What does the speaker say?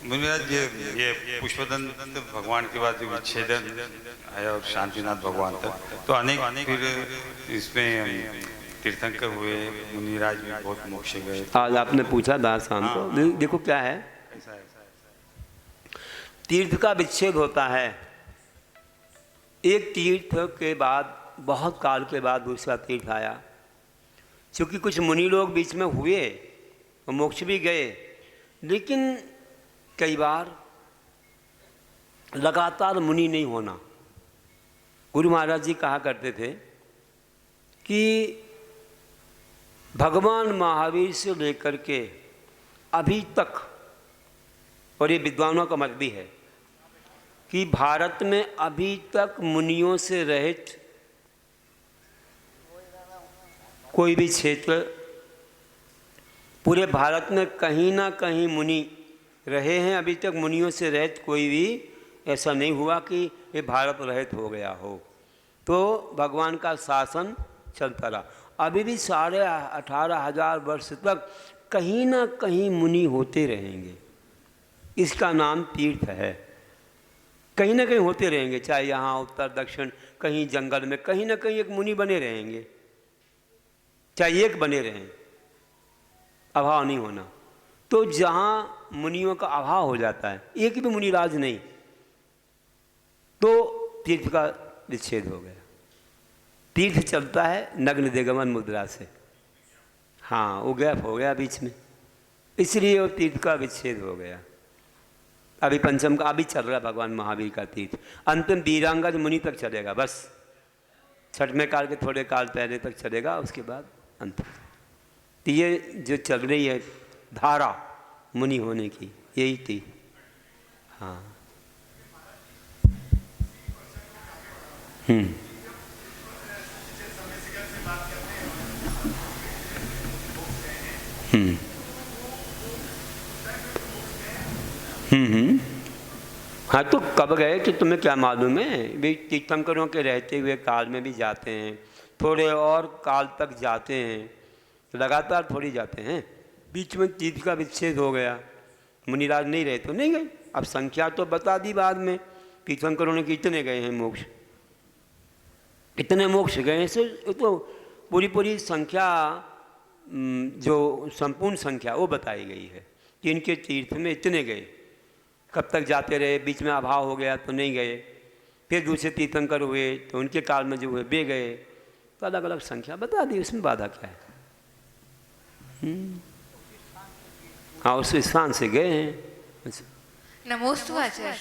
महाराज ये पुष्पदंत भगवान के बाद जो विच्छेदन आया और शांतिनाथ भगवान तक, तो अनेक फिर इसमें तीर्थंकर हुए, मुनिराज भी बहुत मोक्ष गए। आज आपने पूछा दासान को, देखो क्या है, तीर्थ का विच्छेद होता है। एक तीर्थ के बाद बहुत काल के बाद दूसरा तीर्थ आया। क्योंकि कुछ मुनि लोग बीच में हुए और मोक्ष भी गए, लेकिन कई बार लगातार मुनि नहीं होना। गुरु महाराज जी कहा करते थे कि भगवान महावीर से लेकर के अभी तक, और ये विद्वानों का मत भी है, कि भारत में अभी तक मुनियों से रहित कोई भी क्षेत्र, पूरे भारत में कहीं ना कहीं मुनि रहे हैं। अभी तक मुनियों से रहित कोई भी ऐसा नहीं हुआ कि ये भारत रहित हो गया हो। तो भगवान का शासन चलता रहा। अभी भी 18,500 वर्ष तक कहीं ना कहीं मुनि होते रहेंगे। इसका नाम तीर्थ है। कहीं ना कहीं होते रहेंगे, चाहे यहाँ उत्तर दक्षिण कहीं जंगल में कहीं ना कहीं एक मुनि बने रहेंगे, चाहे एक बने रहें, अभाव नहीं होना। तो जहाँ मुनियों का अभाव हो जाता है, एक भी मुनिराज नहीं, तो तीर्थ का विच्छेद हो गया। तीर्थ चलता है नग्न दिगंबर मुद्रा से, हाँ वो गैप हो गया बीच में, इसलिए वो तीर्थ का विच्छेद हो गया। अभी पंचम का अभी चल रहा है भगवान महावीर का तीर्थ। अंतिम वीरांगज मुनि तक चलेगा, बस छठवें काल के थोड़े काल पहले तक चलेगा, उसके बाद अंत। तो ये जो चल रही है धारा मुनि होने की, यही थी। हाँ हाँ, तो कब गए कि तुम्हें क्या मालूम है? वे तीर्थंकरों के रहते हुए काल में भी जाते हैं, थोड़े और काल तक जाते हैं, लगातार थोड़ी जाते हैं। बीच में तीर्थ का विच्छेद हो गया, मुनिराज नहीं रहे तो नहीं गए। अब संख्या तो बता दी बाद में, तीर्थंकरों ने कितने गए हैं मोक्ष, कितने मोक्ष गए हैं, से तो पूरी संख्या, जो संपूर्ण संख्या वो बताई गई है कि इनके तीर्थ में इतने गए। कब तक जाते रहे, बीच में अभाव हो गया तो नहीं गए, फिर दूसरे तीर्थंकर हुए तो उनके काल में जो हुए वे गए, तो अलग अलग संख्या बता दी, उसमें बाधा क्या है? हाँ, उस स्थान से गए हैं। नमोस्तु आचार्य।